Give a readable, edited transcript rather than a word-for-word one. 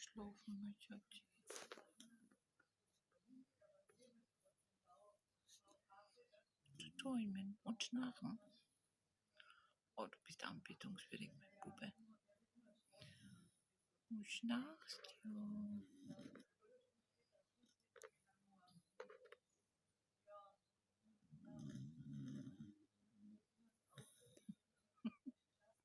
schlafen, mein Schatzi. Zu träumen und schnarchen. Oh, du bist anbetungswürdig, mein Bube. Du schnarchst, ja.